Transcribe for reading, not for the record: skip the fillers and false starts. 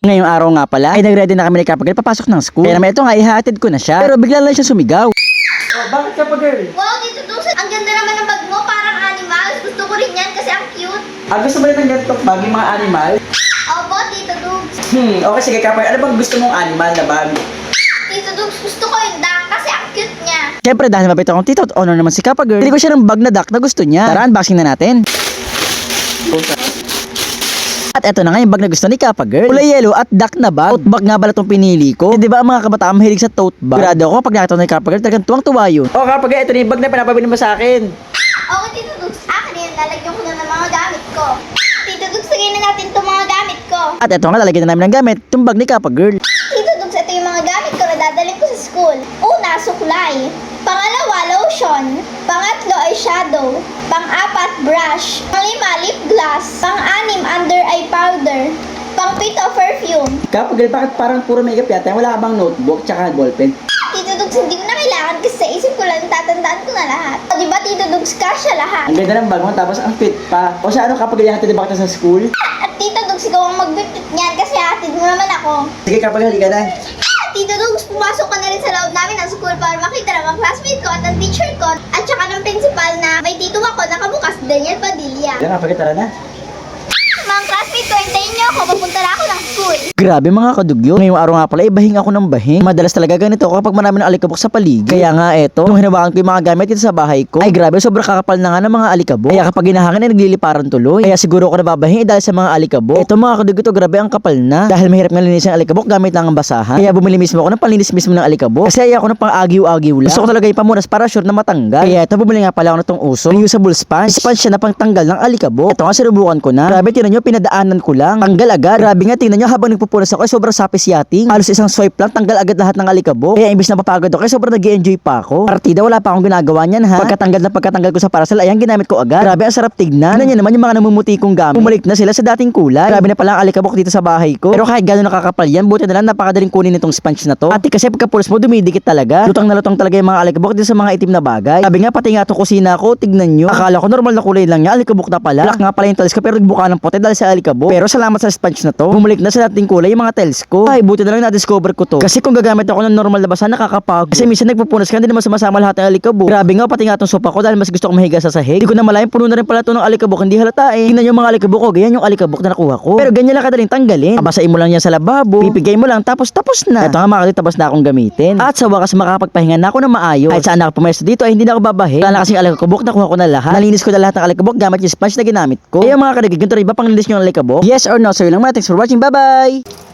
Ngayong araw nga pala ay nagready na kami ni Kapag papasok ng school. Kaya naman ito nga ihatid ko na siya. Pero bigla lang siya sumigaw. Oh, bakit Kapag? Wow, Tito Dugs, ang ganda naman ng bag mo, parang animals. Gusto ko rin yan kasi ang cute. Gusto mo rin ng ganito bag yung mga animal? Opo, Tito Dugs. Okay sige Kapag, ano bang gusto mong animal na bag? Tito Dugs, gusto ko yung duck kasi ang cute niya. Siyempre dahil mabait akong tito at honor naman si Kapag, hindi ko siya ng bag na duck na gusto niya. Tara, unboxing na natin. At eto na nga yung bag na gusto ni Kapag Girl. Kulay yellow at duck na bag. Tote bag nga pala itong pinili ko. Di ba ang mga kabataan mahilig sa tote bag? Sigurado ako pag nakita ko ni Kapag Girl, talagang tuwang-tuwa yun. Oh Kapag Girl, ito na yung bag na pinapabili mo sa akin. Oo, Tito Dugs, akin yun, lalagyan ko na ng mga gamit ko. Tito Dugs, lagyan na natin itong mga gamit ko. At eto nga, lalagyan na namin ng gamit itong bag ni Kapag Girl. Tito Dugs, ito yung mga gamit ko na dadalhin ko sa school. Una, suklay. Pangalawa, lotion. Pangatlo ay shadow. Pang-apat, brush. Pang-lima, lip gloss. Pang-anim, under eye powder. Pang-pito, perfume. Kapag Girl, bakit parang puro makeup yata? Wala ka bang notebook tsaka ballpen? Tito Dugs, hindi ko na kailangan kasi sa isip ko lang, tatandaan ko na lahat. O, diba, Tito Dugs, kasya lahat. Ang ganda ng bag mo, tapos ang fit pa. O sa ano Kapag Girl, hatid ba kita sa school? At Tito Dugs, ikaw ang magbitbit niyan kasi hatid mo naman ako. Sige Kapag Girl, halika na. Tito Dugs, pumasok ka na rin sa loob namin ng school para makita ng mga classmate ko at ang teacher ko at saka ng principal na may tito ako nakabukas, Daniel Padilla. Yan Kapag Girl, tara na. Mga classmate ko, hintayin niyo ako, papunta na ako ng school. Grabe mga kadugyo. Ngayong araw nga pala, bahing ako ng bahing. Madalas talaga ganito ako kapag marami ng alikabok sa paligid. Kaya nga eto, nung hinawakan ko yung mga gamit dito sa bahay ko, ay grabe, sobrang kakapal na nga ng mga alikabok. Kaya kapag hinahangin ay nagliliparan tuloy. Kaya siguro ako nababahing dahil sa mga alikabok. Eto mga kadugyo to, grabe ang kapal na. Dahil mahirap nga linisin ang alikabok gamit lang ang basahan. Kaya bumili mismo ako ng panlinis mismo ng alikabok. Kasi ayaw ko ng pang-agiw-agiw lang. Gusto ko talaga yung pamunas para sure na matanggal. Kaya eto, bumili nga pala ako nitong uso. Reusable sponge. Sponge siya na pangtanggal ng alikabok. Eto nga, sinubukan ko na. Grabe, tinan nyo, pinadaanan ko lang. Tanggal agad. Grabe nga, tingnan nyo, habang nagpupunas ako ay sobrang sapis yating. Halos isang swipe lang, tanggal agad lahat ng alikabok. Kaya imbis na mapagod ako, ay sobrang nag-enjoy pa ako. Partida, wala pa akong ginagawa niyan ha. Pagkatanggal ko sa parcel, ayan, ginamit ko agad. Grabe, ang sarap tignan. Tingnan nyo naman yung mga namumuti kong gamit. Bumalik na sila sa dating kulay. Grabe na pala ang alikabok dito sa bahay ko. Pero kahit gano'n nakakapal yan, buti na lang napakadaling kunin itong sponge na to. Ate, kasi pagkapulas mo, dumidikit talaga. Lutang na lutang talaga yung mga alikabok dito sa mga itim na bagay. Sabi nga, pati nga itong kusina ko, tignan nyo. Akala ko normal na kulay lang niya, alikabok na pala. Black nga pala yung tiles ko, pero nagbuka ng puti dahil sa alikabok. Pero salamat sa sponge na to, bumalik na sa dating kulay yung mga tiles ko. Ay, buti na lang na-discover ko to. Kasi kung gagamit ako ng normal na basa, nakakapagod. Kasi minsan nagpupunas ka, hindi naman sumasama lahat ng alikabok. Grabe nga, pati nga itong sopa ko dahil mas gusto kong mahiga sa sahig. Hindi ko na malayan, puno na rin pala ito ng alikabok, hindi halata eh. Tingnan yung mga alikabok ko, ganyan yung alikabok na nakuha ko. Pero ganyan lang kadaling tanggalin. Babasain mo lang yan sa lababo, pipigay mo lang, tapos na. Ito nga mga kapatid, tapos na akong gamitin. At sa wakas makakapagpahinga na ako na maayos. Kahit saan ako pumesto dito ay hindi na ako babahin. Wala na kasing alikabok, nakuha ko na lahat. Nalinis ko na lahat ng alikabok gamit yung sponge na ginamit ko. Kaya mga kadagig, yung ba pang linis nyo ng alikabok? Yes or no? So yun lang mga, thanks for watching, bye bye!